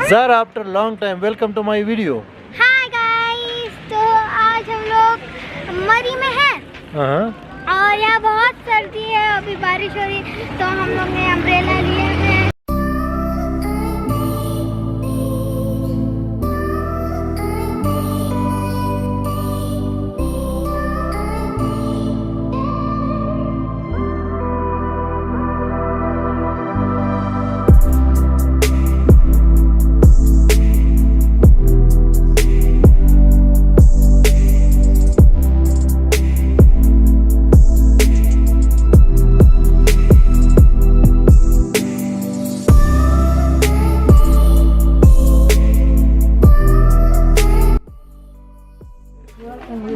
Zara, after long time, welcome to my video. Hi guys, तो आज हम लोग मरी में हैं और यहाँ बहुत सर्दी है, अभी बारिश हो रही है, तो हम लोग ने अम्ब्रेला लिए हैं।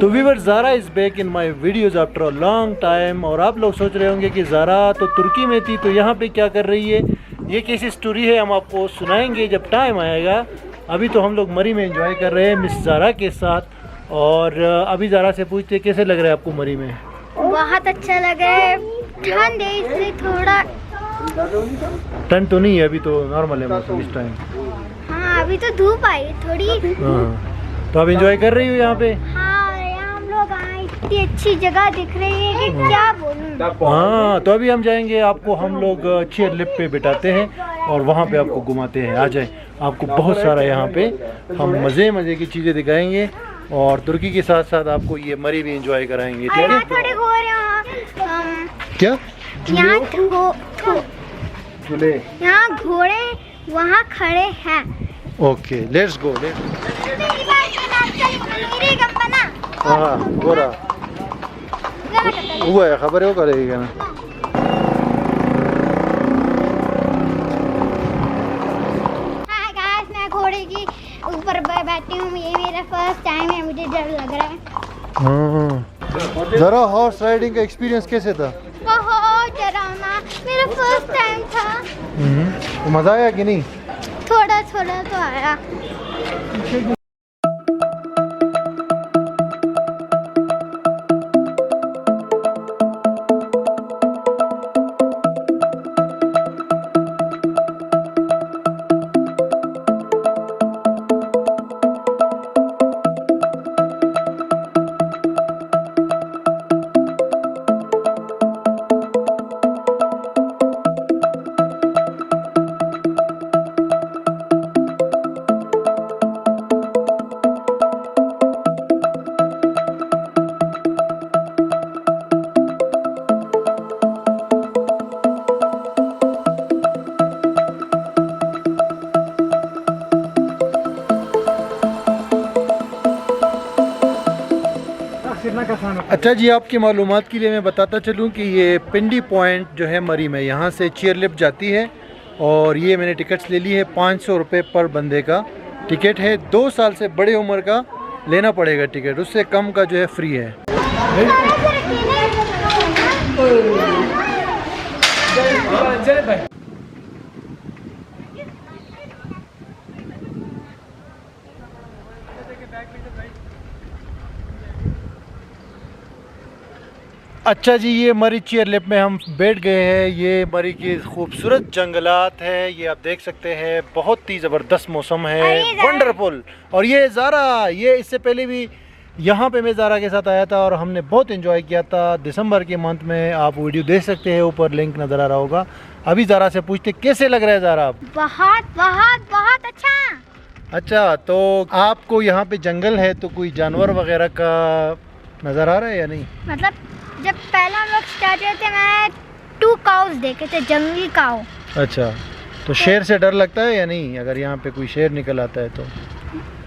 तो viewer, Zara is back in my videos after a long time. और आप लोग सोच रहे होंगे कि ज़ारा तो तुर्की में थी, तो यहाँ पे क्या कर रही है। ये कैसी स्टोरी है हम आपको सुनाएंगे जब टाइम आएगा। अभी तो हम लोग मरी में एंजॉय कर रहे हैं मिस ज़ारा के साथ। और अभी ज़ारा से पूछते हैं कैसे लग रहा है आपको मरी में। बहुत अच्छा लग रहा है, ठंड है इसलिए थोड़ा। ठंड तो नहीं है, अभी तो नॉर्मल है मौसम इस टाइम। हाँ, अभी तो धूप आई थोड़ी। हाँ, तो आप एंजॉय कर रही हो यहाँ पे। इतनी अच्छी जगह दिख रही है कि क्या बोलूं। हाँ, तो अभी हम जाएंगे, आपको हम लोग चेयर लिफ्ट पे बिठाते हैं और वहाँ पे आपको घुमाते हैं। आ जाए, आपको बहुत सारा यहाँ पे हम मज़े की चीज़ें दिखाएंगे और तुर्की के साथ साथ आपको ये मरी भी एंजॉय कराएंगे। ठीक है। क्या यहाँ घोड़े वहाँ खड़े हैं। Okay, let's go. हाँ, गोरा हुआ है, खबर है वो करेगा ना। हाय गाइस, मैं घोड़े की ऊपर बैठी हूँ। ये मेरा फर्स्ट टाइम है, मुझे डर लग रहा है। हाँ, जरा हॉर्स राइडिंग का एक्सपीरियंस कैसे था? बहुत डरावना, मेरा फर्स्ट टाइम था। तो मजा आया कि नहीं? थोड़ा तो आया। अच्छा जी, आपकी मालूमात के लिए मैं बताता चलूँ कि ये पिंडी पॉइंट जो है मरी में, यहाँ से चेयर लिफ्ट जाती है और ये मैंने टिकट्स ले ली है। 500 रुपये पर बंदे का टिकट है। 2 साल से बड़े उम्र का लेना पड़ेगा टिकट, उससे कम का जो है फ्री है। अच्छा जी, ये मरी चेयर लिफ्ट में हम बैठ गए हैं। ये मरी की खूबसूरत जंगलात है, ये आप देख सकते हैं। बहुत ही ज़बरदस्त मौसम है, वंडरफुल। और ये ज़ारा, ये इससे पहले भी यहाँ पे मैं ज़ारा के साथ आया था और हमने बहुत एंजॉय किया था दिसंबर के मंथ में। आप वीडियो देख सकते हैं, ऊपर लिंक नज़र आ रहा होगा। अभी ज़ारा से पूछते कैसे लग रहा है ज़ारा। बहुत अच्छा, तो आपको यहाँ पे जंगल है तो कोई जानवर वगैरह का नज़र आ रहा है या नहीं? मतलब जब पहले हम लोग स्टार्ट हुए थे, मैं 2 काउस देखे थे, जंगली काऊ। अच्छा, तो शेर से डर लगता है या नहीं? अगर यहाँ पे कोई शेर निकल आता है तो?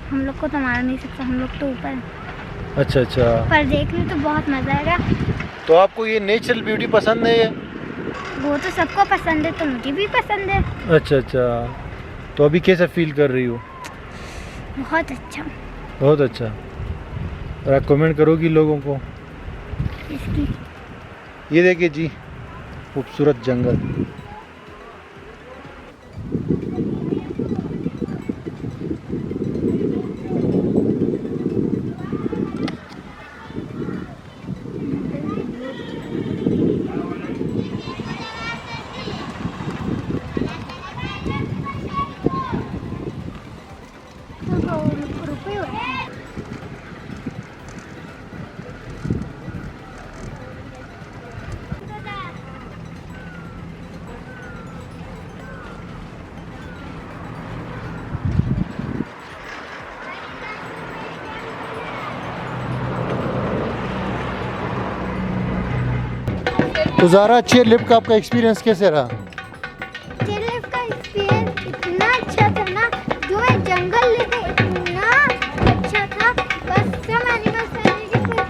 हम लोग को तो मार नहीं सकता, हम लोग तो ऊपर। अच्छा, पर देखने तो बहुत मजा आएगा। तो आपको ये नेचुरल ब्यूटी पसंद है? वो तो सबको पसंद है, तो मुझे भी पसंद है। अच्छा, तो अभी कैसा फील कर रही हो? बहुत अच्छा। बहुत अच्छा। और आप कमेंट करोगी लोगों को इसकी? ये देखिए जी, खूबसूरत जंगल। रुपये होते हैं। तो ज़ारा, चेयर लिफ्ट का आपका एक्सपीरियंस कैसे रहा? चेयर लिफ्ट का एक्सपीरियंस इतना अच्छा था ना, जो मैं जंगल लेके इतना अच्छा था। बस सब एनिमल्स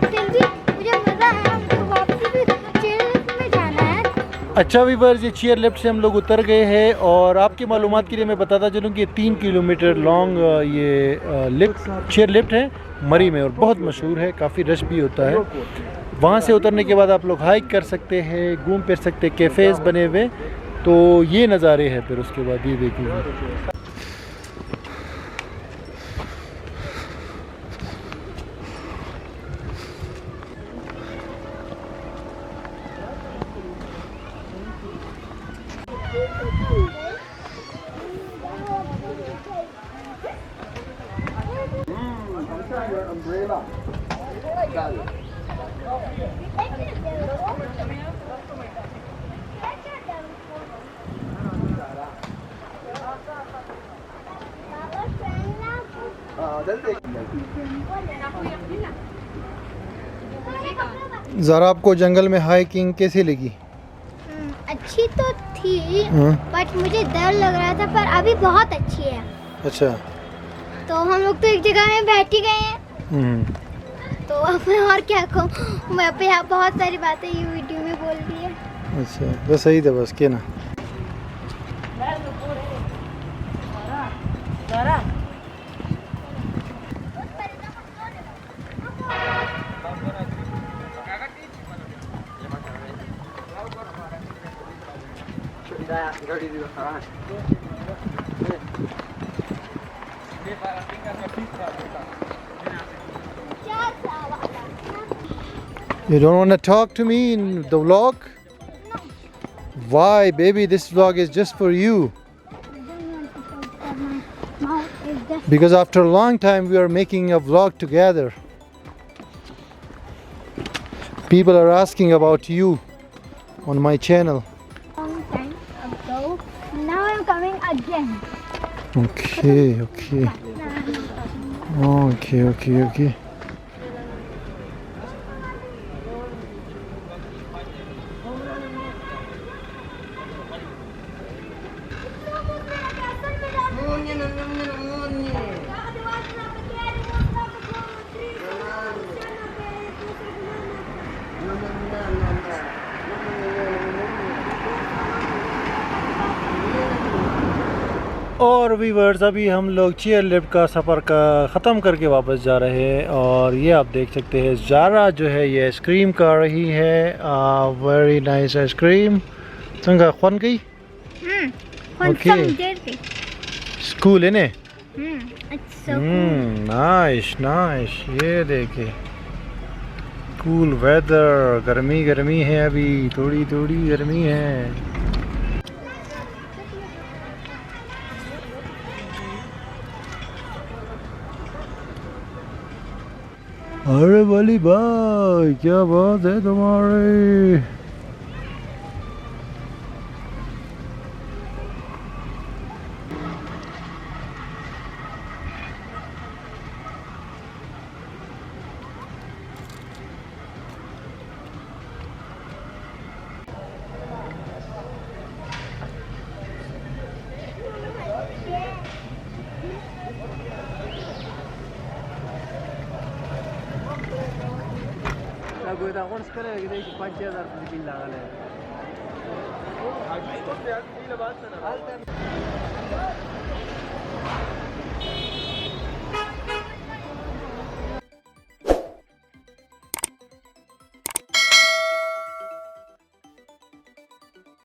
स्टिल भी मुझे मज़ा आया। मुझे वापसी भी चेयर लिफ्ट में जाना है। अच्छा वीवर्स, ये चेयर लिफ्ट से हम लोग उतर गए हैं और आपकी मालूमात के लिए मैं बताता चलूँ कि 3 किलोमीटर लॉन्ग ये लिफ्ट चेयर लिफ्ट है मरी में और बहुत मशहूर है, काफ़ी रश भी होता है। वहाँ से उतरने के बाद आप लोग हाइक कर सकते हैं, घूम फिर सकते हैं, कैफ़ेज़ बने हुए, तो ये नज़ारे हैं। फिर उसके बाद ये देखिए, ज़रा आपको जंगल में हाइकिंग कैसी लगी? अच्छी तो थी, बट मुझे डर लग रहा था, पर अभी बहुत अच्छी है। अच्छा, तो हम लोग तो एक जगह में बैठ ही गए हैं। तो अब मैं और क्या कहूँ, मैं पे यहाँ बहुत सारी बातें ये वीडियो में बोल दी है। अच्छा, बस सही था, बस के ना। You don't want to talk to me in the vlog? No. Why, baby? This vlog is just for you. Because after a long time we are making a vlog together. People are asking about you on my channel. Long time ago. Now I'm coming again. Okay, okay. Okay, okay, okay. और viewers, अभी हम लोग chair lift का सफ़र का ख़त्म करके वापस जा रहे हैं और ये आप देख सकते हैं ज़ारा जो है ये आइसक्रीम खा रही है। Very nice ice cream. चंगा ख़ुन गई? ओके। स्कूल है ने? अच्छा। Nice nice. ये देखे कूल वेदर, गर्मी गर्मी है, अभी थोड़ी थोड़ी गर्मी है। अरे वाली भाई, क्या बात है तुम्हारी।